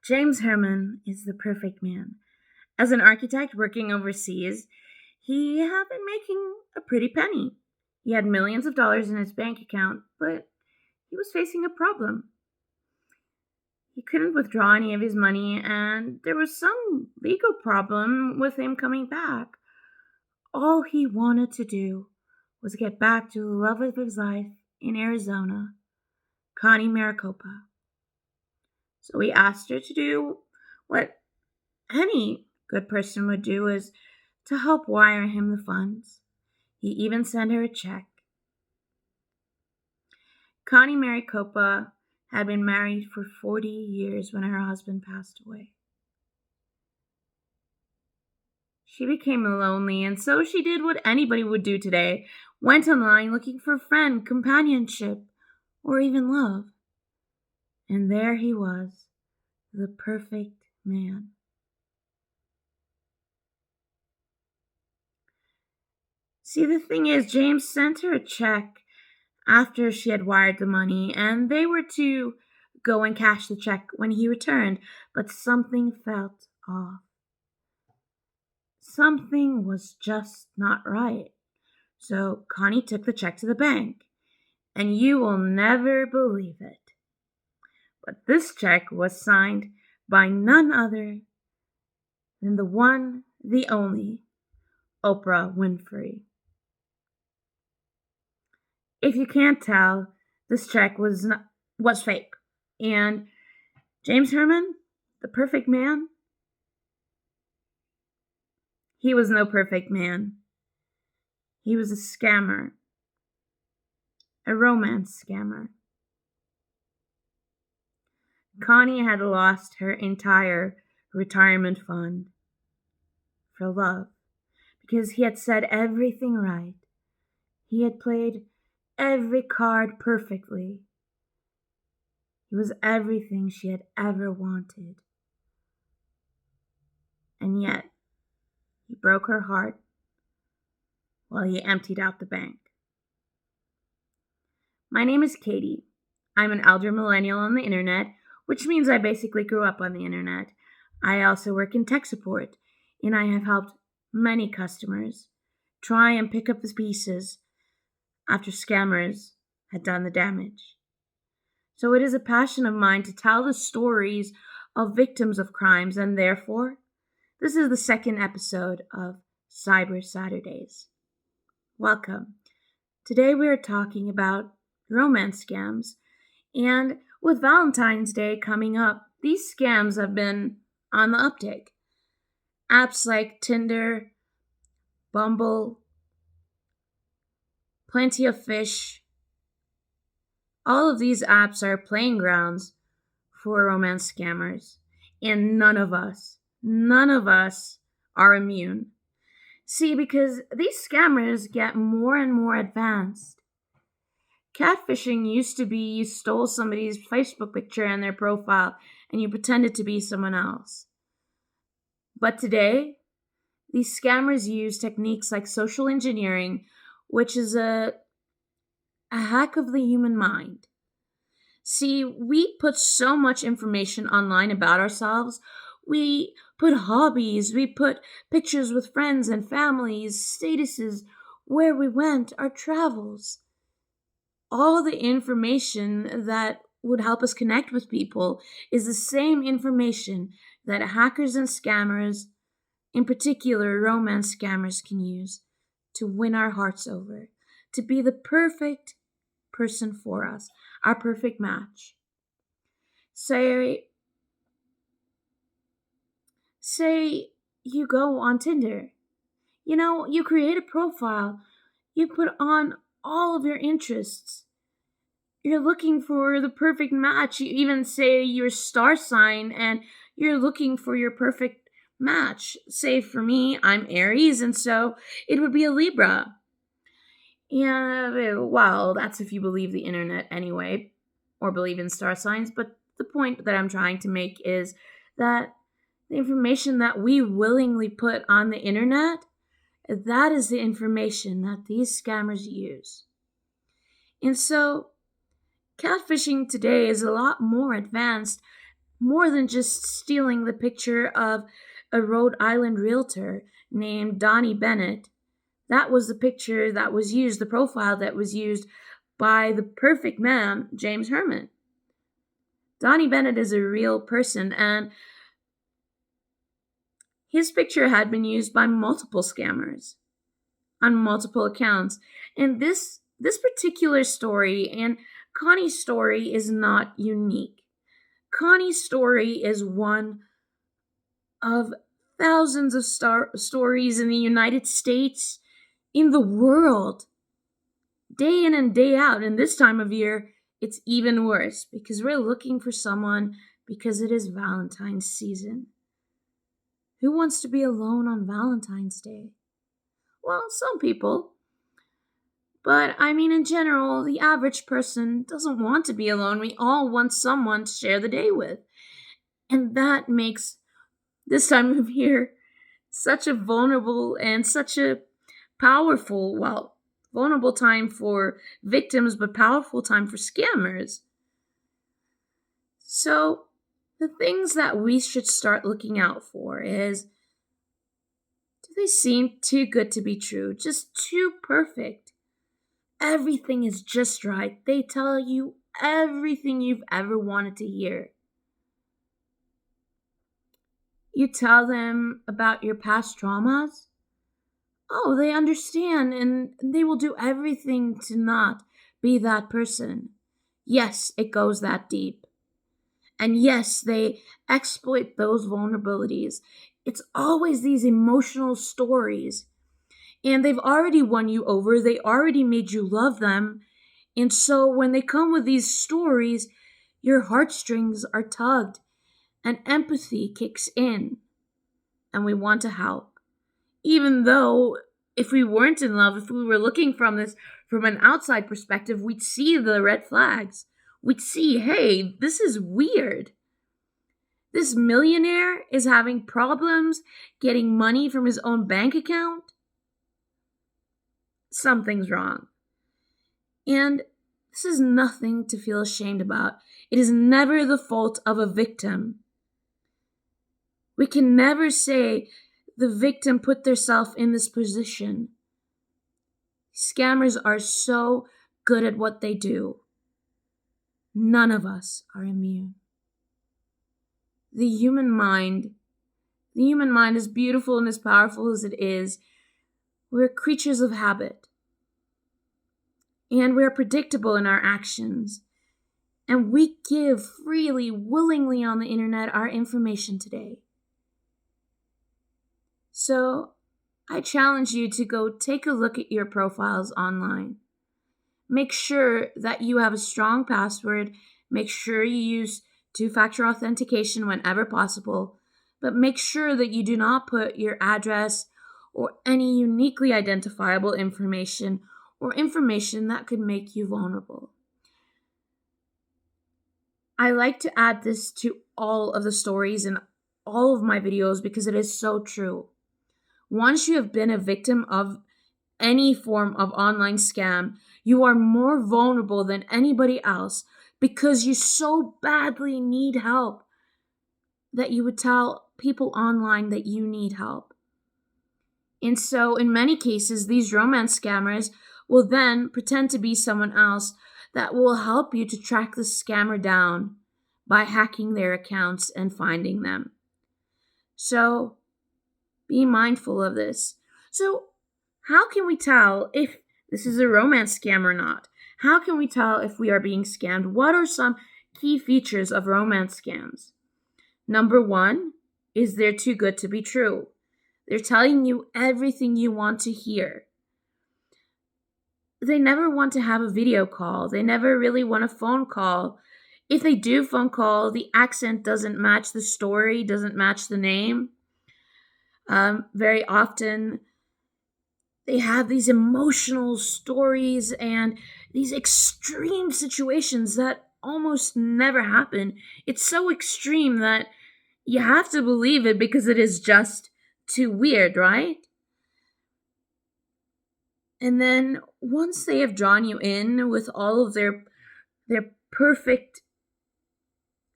James Herman is the perfect man. As an architect working overseas, he had been making a pretty penny. He had millions of dollars in his bank account, but he was facing a problem. He couldn't withdraw any of his money, and there was some legal problem with him coming back. All he wanted to do was get back to the love of his life in Arizona, Connie Maricopa. So he asked her to do what any good person would do, is to help wire him the funds. He even sent her a check. Connie Maricopa had been married for 40 years when her husband passed away. She became lonely, and so she did what anybody would do today, went online looking for a friend, companionship, or even love. And there he was, the perfect man. See, the thing is, James sent her a check after she had wired the money, and they were to go and cash the check when he returned, but something felt off. Something was just not right. So Connie took the check to the bank, and you will never believe it, but this check was signed by none other than the one, the only, Oprah Winfrey. If you can't tell, this check was fake. And James Herman, the perfect man, he was no perfect man. He was a scammer, a romance scammer. Connie had lost her entire retirement fund for love because he had said everything right. He had played every card perfectly. He was everything she had ever wanted. And yet, he broke her heart while he emptied out the bank. My name is Katie. I'm an elder millennial on the internet, which means I basically grew up on the internet. I also work in tech support, and I have helped many customers try and pick up the pieces after scammers had done the damage. So it is a passion of mine to tell the stories of victims of crimes, and therefore, this is the second episode of Cyber Saturdays. Welcome. Today we are talking about romance scams, and with Valentine's Day coming up, these scams have been on the uptick. Apps like Tinder, Bumble, Plenty of Fish, all of these apps are playing grounds for romance scammers, and none of us are immune. See, because these scammers get more and more advanced. Catfishing used to be you stole somebody's Facebook picture and their profile and you pretended to be someone else. But today, these scammers use techniques like social engineering, which is a hack of the human mind. See, we put so much information online about ourselves. We put hobbies, we put pictures with friends and families, statuses, where we went, our travels. All the information that would help us connect with people is the same information that hackers and scammers, in particular romance scammers, can use to win our hearts over, to be the perfect person for us, our perfect match. Say you go on Tinder. You create a profile. You put on all of your interests. You're looking for the perfect match. You even say your star sign and you're looking for your perfect match. Say for me, I'm Aries, and so it would be a Libra. Yeah, well, that's if you believe the internet anyway, or believe in star signs. But the point that I'm trying to make is that the information that we willingly put on the internet, that is the information that these scammers use. And so, catfishing today is a lot more advanced more than just stealing the picture of a Rhode Island realtor named Donnie Bennett. That was the picture that was used, the profile that was used by the perfect man, James Herman. Donnie Bennett is a real person, and his picture had been used by multiple scammers on multiple accounts. And this particular story and Connie's story is not unique. Connie's story is one of thousands of stories in the United States, in the world, day in and day out. And this time of year, it's even worse because we're looking for someone because it is Valentine's season. Who wants to be alone on Valentine's Day? Well, some people. But I mean, in general, the average person doesn't want to be alone. We all want someone to share the day with. And that makes this time of year such a vulnerable and such a powerful, well, vulnerable time for victims, but powerful time for scammers. So, the things that we should start looking out for is, do they seem too good to be true? Just too perfect? Everything is just right. They tell you everything you've ever wanted to hear. You tell them about your past traumas. Oh, they understand and they will do everything to not be that person. Yes, it goes that deep. And yes, they exploit those vulnerabilities. It's always these emotional stories. And they've already won you over. They already made you love them. And so when they come with these stories, your heartstrings are tugged and empathy kicks in. And we want to help. Even though if we weren't in love, if we were looking from an outside perspective, we'd see the red flags. We'd see, hey, this is weird. This millionaire is having problems getting money from his own bank account. Something's wrong. And this is nothing to feel ashamed about. It is never the fault of a victim. We can never say the victim put themselves in this position. Scammers are so good at what they do. None of us are immune. The human mind, as beautiful and as powerful as it is, we're creatures of habit. And we're predictable in our actions. And we give freely, willingly on the internet our information today. So I challenge you to go take a look at your profiles online. Make sure that you have a strong password. Make sure you use two-factor authentication whenever possible. But make sure that you do not put your address or any uniquely identifiable information or information that could make you vulnerable. I like to add this to all of the stories in all of my videos because it is so true. Once you have been a victim of any form of online scam, you are more vulnerable than anybody else because you so badly need help that you would tell people online that you need help. And so in many cases, these romance scammers will then pretend to be someone else that will help you to track the scammer down by hacking their accounts and finding them. So be mindful of this. So how can we tell if this is a romance scam or not? How can we tell if we are being scammed? What are some key features of romance scams? Number one is they're too good to be true. They're telling you everything you want to hear. They never want to have a video call. They never really want a phone call. If they do phone call, the accent doesn't match the story, doesn't match the name. Very often, they have these emotional stories and these extreme situations that almost never happen. It's so extreme that you have to believe it because it is just too weird, right? And then once they have drawn you in with all of their perfect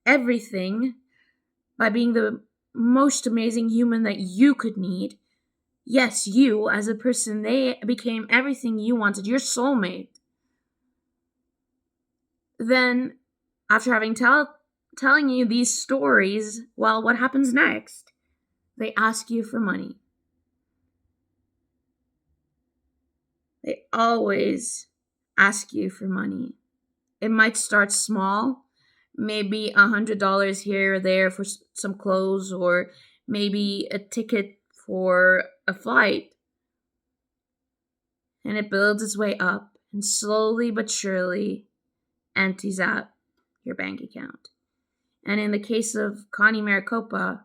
everything, by being the most amazing human that you could need. Yes, you, as a person, they became everything you wanted, your soulmate. Then, after having telling you these stories, well, what happens next? They ask you for money. They always ask you for money. It might start small, maybe $100 here or there for some clothes, or maybe a ticket for a flight. And it builds its way up and slowly but surely empties out your bank account. And in the case of Connie Maricopa,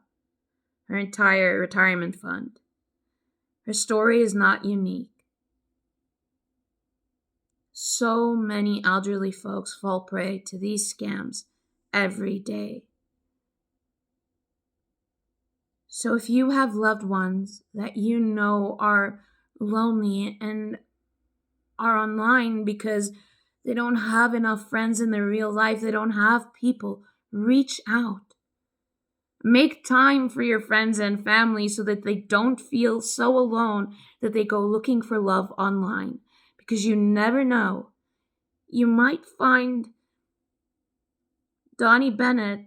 her entire retirement fund, her story is not unique. So many elderly folks fall prey to these scams every day. So if you have loved ones that you know are lonely and are online because they don't have enough friends in their real life, they don't have people, reach out. Make time for your friends and family so that they don't feel so alone that they go looking for love online. Because you never know. You might find Donnie Bennett,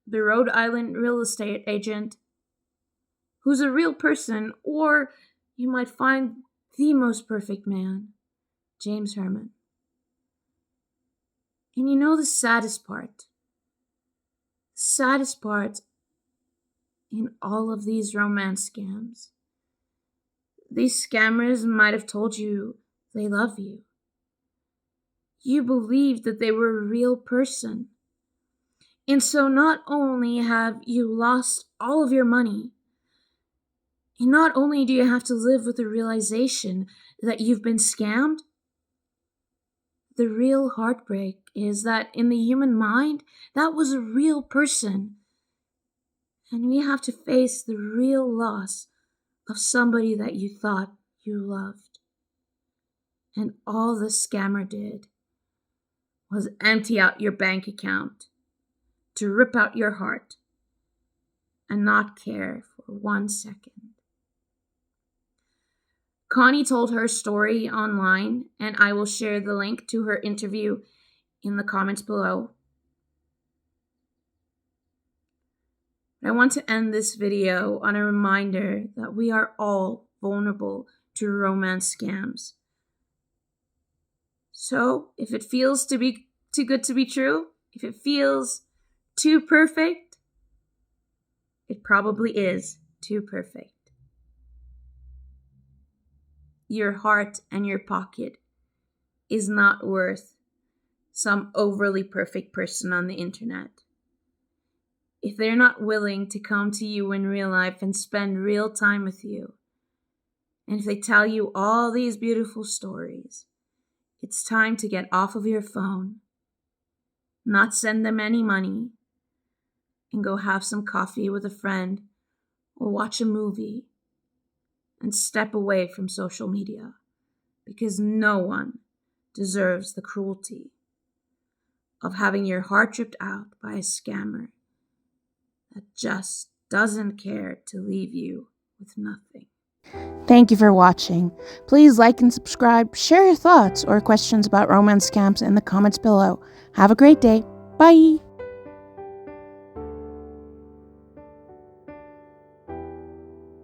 the Rhode Island real estate agent, who's a real person, or you might find the most perfect man, James Herman. And you know the saddest part? The saddest part in all of these romance scams. These scammers might have told you they love you. You believed that they were a real person. And so not only have you lost all of your money, and not only do you have to live with the realization that you've been scammed, the real heartbreak is that in the human mind, that was a real person. And we have to face the real loss of somebody that you thought you loved. And all the scammer did was empty out your bank account, to rip out your heart, and not care for 1 second. Connie told her story online, and I will share the link to her interview in the comments below. I want to end this video on a reminder that we are all vulnerable to romance scams. So, if it feels to be too good to be true, if it feels too perfect, it probably is too perfect. Your heart and your pocket is not worth some overly perfect person on the internet. If they're not willing to come to you in real life and spend real time with you, and if they tell you all these beautiful stories, it's time to get off of your phone, not send them any money, and go have some coffee with a friend or watch a movie and step away from social media, because no one deserves the cruelty of having your heart ripped out by a scammer that just doesn't care to leave you with nothing. Thank you for watching. Please like and subscribe, share your thoughts or questions about romance scams in the comments below. Have a great day. Bye!